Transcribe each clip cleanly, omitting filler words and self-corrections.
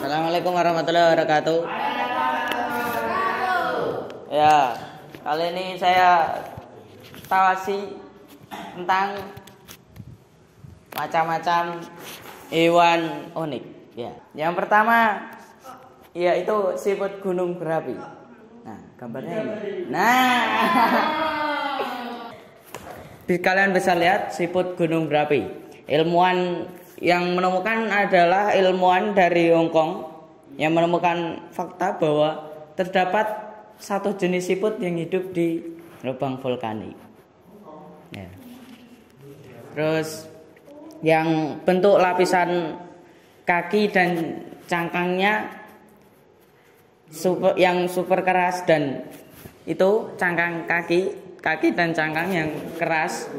Assalamualaikum warahmatullahi wabarakatuh. Ya, kali ini saya tawasi tentang macam-macam hewan unik. Ya, yang pertama yaitu siput gunung berapi. Nah, gambarnya ini. Nah, kalian bisa lihat siput gunung berapi. Ilmuwan yang menemukan adalah ilmuwan dari Hong Kong yang menemukan fakta bahwa terdapat satu jenis siput yang hidup di lubang vulkanik. Ya. Terus yang bentuk lapisan kaki dan cangkangnya yang super keras, dan itu cangkang kaki dan cangkang yang keras,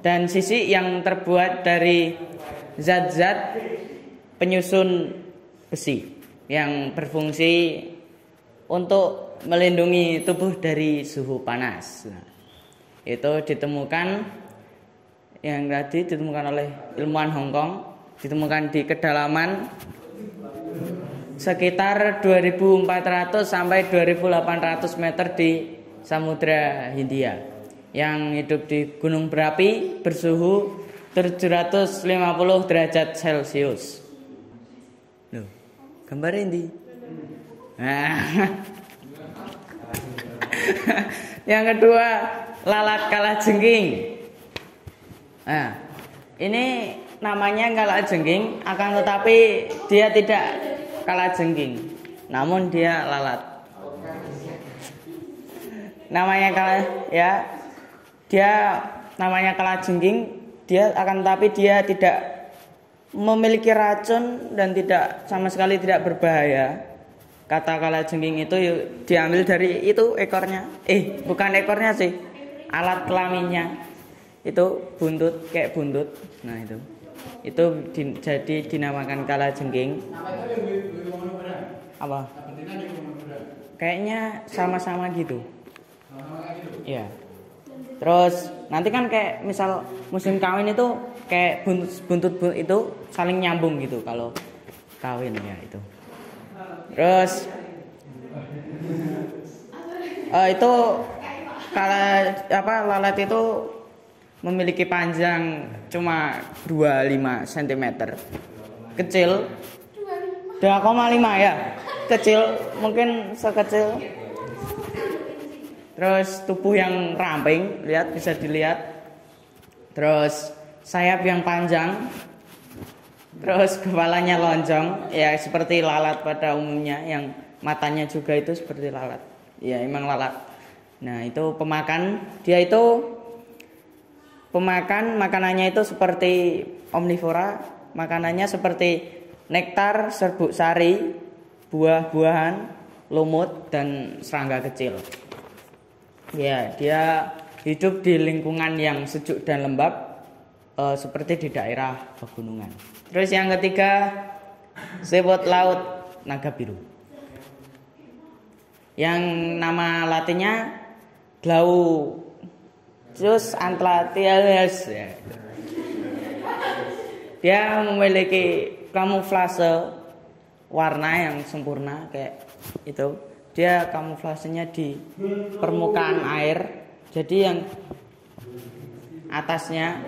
dan sisi yang terbuat dari zat-zat penyusun besi yang berfungsi untuk melindungi tubuh dari suhu panas. Nah, itu ditemukan oleh ilmuwan Hong Kong, ditemukan di kedalaman sekitar 2.400 sampai 2.800 meter di Samudra Hindia, yang hidup di gunung berapi bersuhu 750 derajat Celcius. Loh, gambar ini. Nah. Yang kedua, lalat kalajengking. Nah, ini namanya kalajengking, akan tetapi dia tidak kalajengking, namun dia lalat. Dia namanya kalajengking. Dia tidak memiliki racun dan sama sekali tidak berbahaya. Kata kalajengking itu diambil dari itu ekornya. Bukan ekornya sih, alat kelaminnya. Itu buntut, kayak buntut. Nah, itu jadi dinamakan kalajengking. Apa? Kayaknya sama-sama gitu. Iya. Terus nanti kan kayak misal musim kawin itu kayak buntut itu saling nyambung gitu kalau kawin ya itu. Terus itu lalat itu memiliki panjang cuma 25 cm. Kecil 2,5 ya. Kecil, mungkin sekecil. Terus tubuh yang ramping, bisa dilihat. Terus sayap yang panjang. Terus kepalanya lonjong, ya seperti lalat pada umumnya, yang matanya juga itu seperti lalat. Ya, emang lalat. Nah, itu pemakan. Dia itu makanannya itu seperti omnivora. Makanannya seperti nektar, serbuk sari, buah-buahan, lumut, dan serangga kecil. Ya, dia hidup di lingkungan yang sejuk dan lembab, seperti di daerah pegunungan. Terus yang ketiga, siput laut naga biru, yang nama latinnya Glaucus antlathias. Ya. Dia memiliki kamuflase warna yang sempurna kayak itu. Dia kamuflasenya di permukaan air. Jadi yang atasnya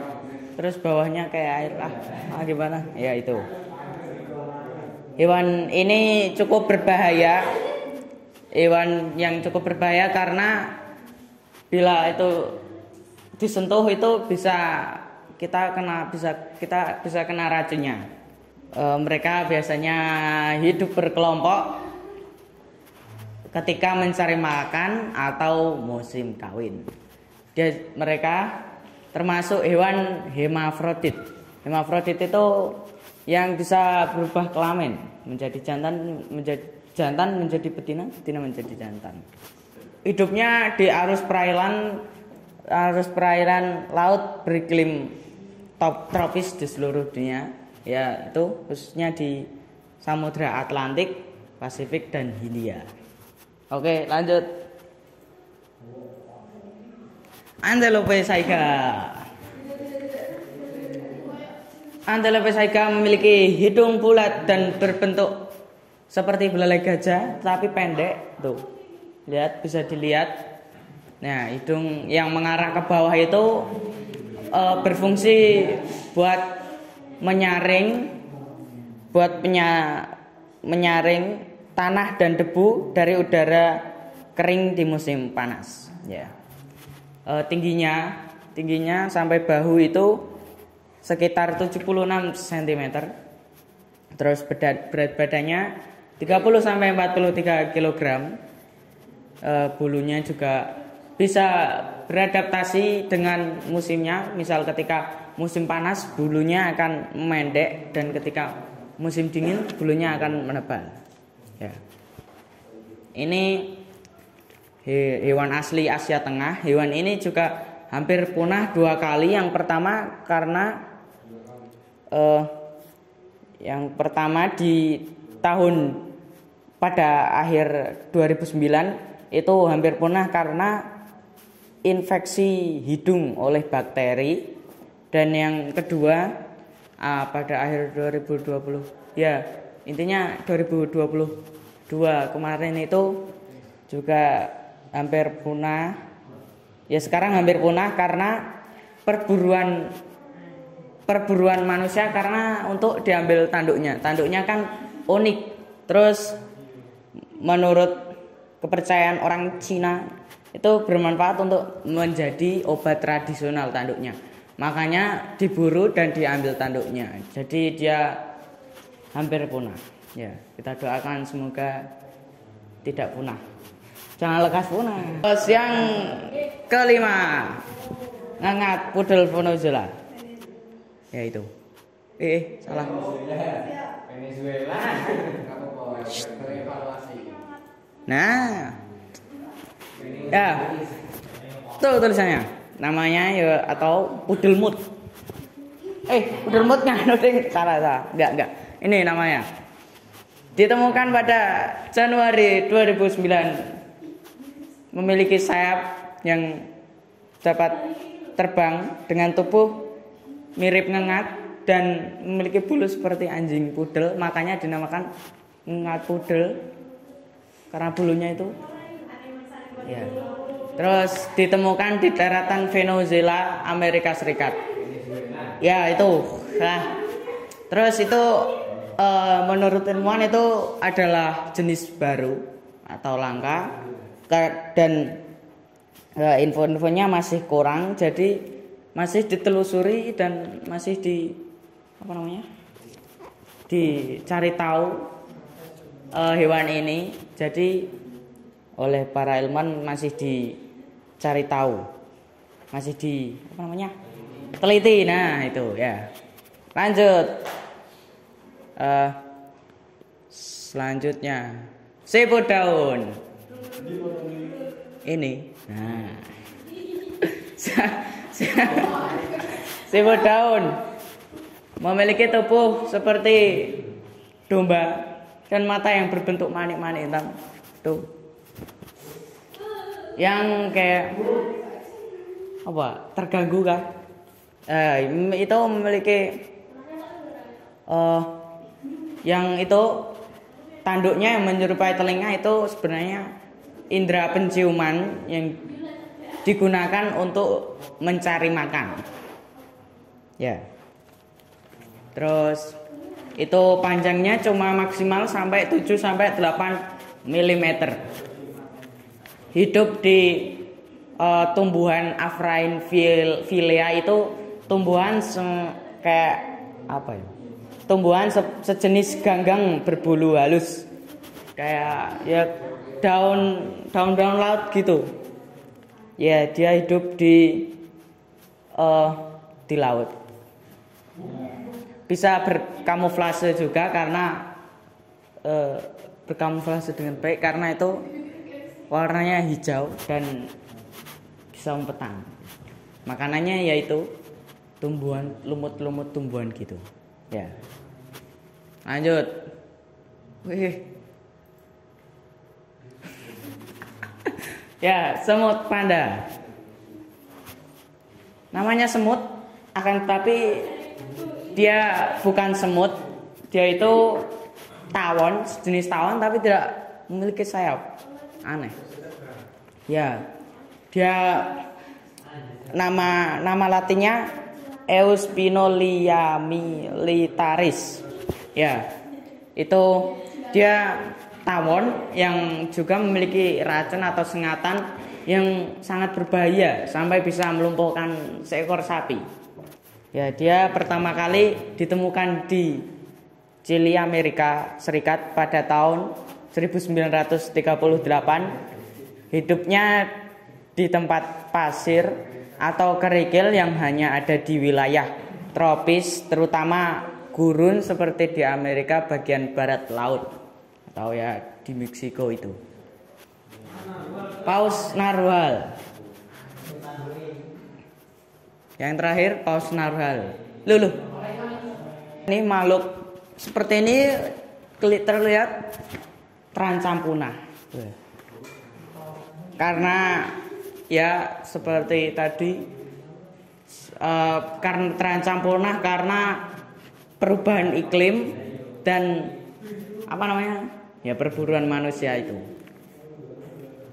terus bawahnya kayak air lah. Gimana? Ya itu. Hewan ini cukup berbahaya. Hewan yang cukup berbahaya karena bila itu disentuh itu kita bisa kena racunnya. Mereka biasanya hidup berkelompok ketika mencari makan atau musim kawin. Mereka termasuk hewan hermafrodit. Hermafrodit itu yang bisa berubah kelamin, menjadi jantan, menjadi betina, betina menjadi jantan. Hidupnya di arus perairan laut beriklim tropis di seluruh dunia, yaitu khususnya di Samudra Atlantik, Pasifik, dan Hindia. Oke, lanjut. Antelope saiga. Antelope saiga memiliki hidung bulat dan berbentuk seperti belalai gajah tapi pendek tuh. Lihat, bisa dilihat. Nah, hidung yang mengarah ke bawah itu berfungsi buat menyaring tanah dan debu dari udara kering di musim panas. Ya. Tingginya sampai bahu itu sekitar 76 cm. Terus berat badannya 30 sampai 43 kg. Bulunya juga bisa beradaptasi dengan musimnya. Misal ketika musim panas bulunya akan memendek, dan ketika musim dingin bulunya akan menebal. Ya. Ini hewan asli Asia Tengah. Hewan ini juga hampir punah 2 kali. Yang pertama karena di tahun pada akhir 2009 itu hampir punah karena infeksi hidung oleh bakteri. Dan yang kedua pada akhir 2020, ya intinya 2022 kemarin itu juga hampir punah. Ya sekarang hampir punah karena perburuan manusia, karena untuk diambil tanduknya. Tanduknya kan unik. Terus menurut kepercayaan orang Cina itu bermanfaat untuk menjadi obat tradisional tanduknya. Makanya diburu dan diambil tanduknya. Jadi dia hampir punah. Ya, kita doakan semoga tidak punah. Jangan lekas punah. Terus yang kelima, ngengat pudel Venezuela. Ya itu. Salah. Venezuela. Nah. Ya. Tuh tulisannya. Namanya ya atau pudelmut. Pudelmutnya salah. Enggak. Ini namanya. Ditemukan pada Januari 2009. Memiliki sayap yang dapat terbang dengan tubuh mirip ngengat dan memiliki bulu seperti anjing pudel, makanya dinamakan ngengat pudel karena bulunya itu. Ya. Terus ditemukan di daratan Venezuela, Amerika Serikat. Ya itu. Nah, terus itu menurut ilmuwan itu adalah jenis baru atau langka, dan info-infonya masih kurang, jadi masih ditelusuri dan masih dicari tahu hewan ini. Jadi oleh para ilmuwan masih dicari tahu, masih teliti. Nah itu ya. Lanjut. Selanjutnya siput daun. Ini. Nah. Siput daun memiliki tubuh seperti domba dan mata yang berbentuk manik-manik hitam. Tuh. Yang kayak terganggu kan? Itu memiliki yang itu tanduknya yang menyerupai telinga, itu sebenarnya indera penciuman yang digunakan untuk mencari makan. Ya. Terus itu panjangnya cuma maksimal sampai 7 sampai 8 mm. Hidup di tumbuhan Afrainia itu tumbuhan tumbuhan sejenis ganggang berbulu halus. Kayak ya daun-daun laut gitu. Ya, dia hidup di laut. Bisa berkamuflase juga karena berkamuflase dengan baik karena itu warnanya hijau dan bisa mempetang. Makanannya yaitu tumbuhan, lumut-lumut tumbuhan gitu. Ya. Lanjut. Ya, semut panda. Namanya semut, akan tetapi dia bukan semut. Dia itu sejenis tawon tapi tidak memiliki sayap. Aneh. Ya, dia nama latinnya Euspinolia militaris. Ya, itu dia tawon yang juga memiliki racun atau sengatan yang sangat berbahaya sampai bisa melumpuhkan seekor sapi. Ya, dia pertama kali ditemukan di Chili, Amerika Serikat pada tahun 1938. Hidupnya di tempat pasir atau kerikil yang hanya ada di wilayah tropis, terutama gurun seperti di Amerika bagian barat laut atau ya di Meksiko itu. Paus narwhal. Yang terakhir paus narwhal. Luluh. Ini makhluk seperti ini terlihat terancam punah. Karena ya seperti tadi karena terancam punah karena perubahan iklim dan ya perburuan manusia itu.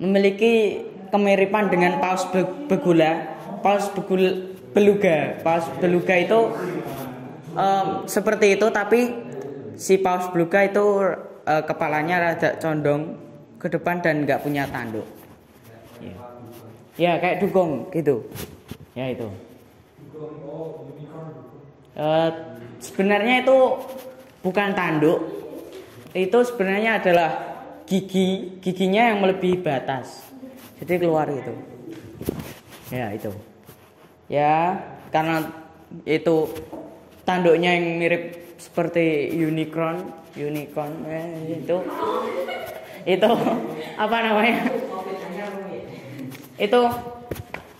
Memiliki kemiripan dengan paus beluga. Paus beluga itu seperti itu, tapi si paus beluga itu kepalanya rada condong ke depan dan nggak punya tanduk. Ya kayak dugong gitu. Ya itu. Sebenarnya itu bukan tanduk. Itu sebenarnya adalah giginya yang melebihi batas. Jadi keluar gitu. Ya itu. Ya karena itu tanduknya yang mirip seperti unicorn itu apa namanya? Itu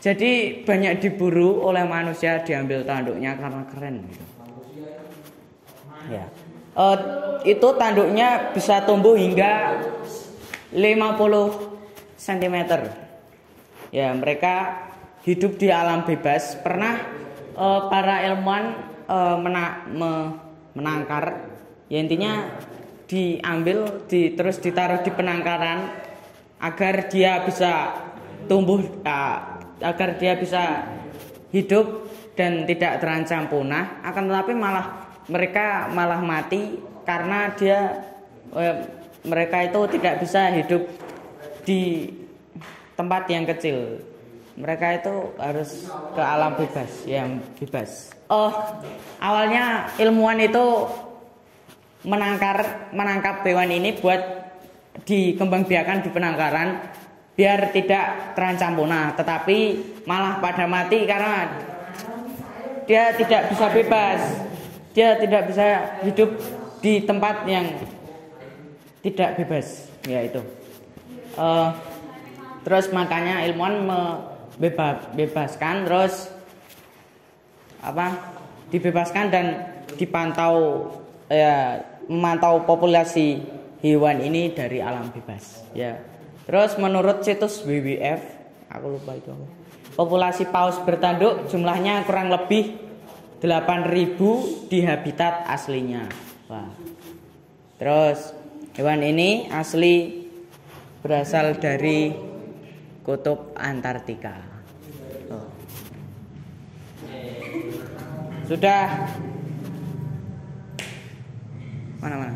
jadi banyak diburu oleh manusia, diambil tanduknya karena keren gitu. Ya. Itu tanduknya bisa tumbuh hingga 50 cm. Ya, mereka hidup di alam bebas. Pernah para ilmuwan menangkar, ya intinya diambil, terus ditaruh di penangkaran agar dia bisa tumbuh, agar dia bisa hidup dan tidak terancam punah. Akan tetapi mereka malah mati karena mereka itu tidak bisa hidup di tempat yang kecil. Mereka itu harus ke alam bebas, yang bebas. Awalnya ilmuwan itu menangkap hewan ini buat dikembangbiakan di penangkaran biar tidak terancam punah, tetapi malah pada mati karena dia tidak bisa bebas. Dia tidak bisa hidup di tempat yang tidak bebas, ya itu. Terus makanya ilmuwan bebaskan, terus dibebaskan dan memantau populasi hewan ini dari alam bebas, ya. Terus menurut situs WWF, aku lupa itu, populasi paus bertanduk jumlahnya kurang lebih 8.000 di habitat aslinya. Wah. Terus hewan ini asli berasal dari kutub Antartika. Sudah. Mana?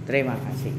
Terima kasih.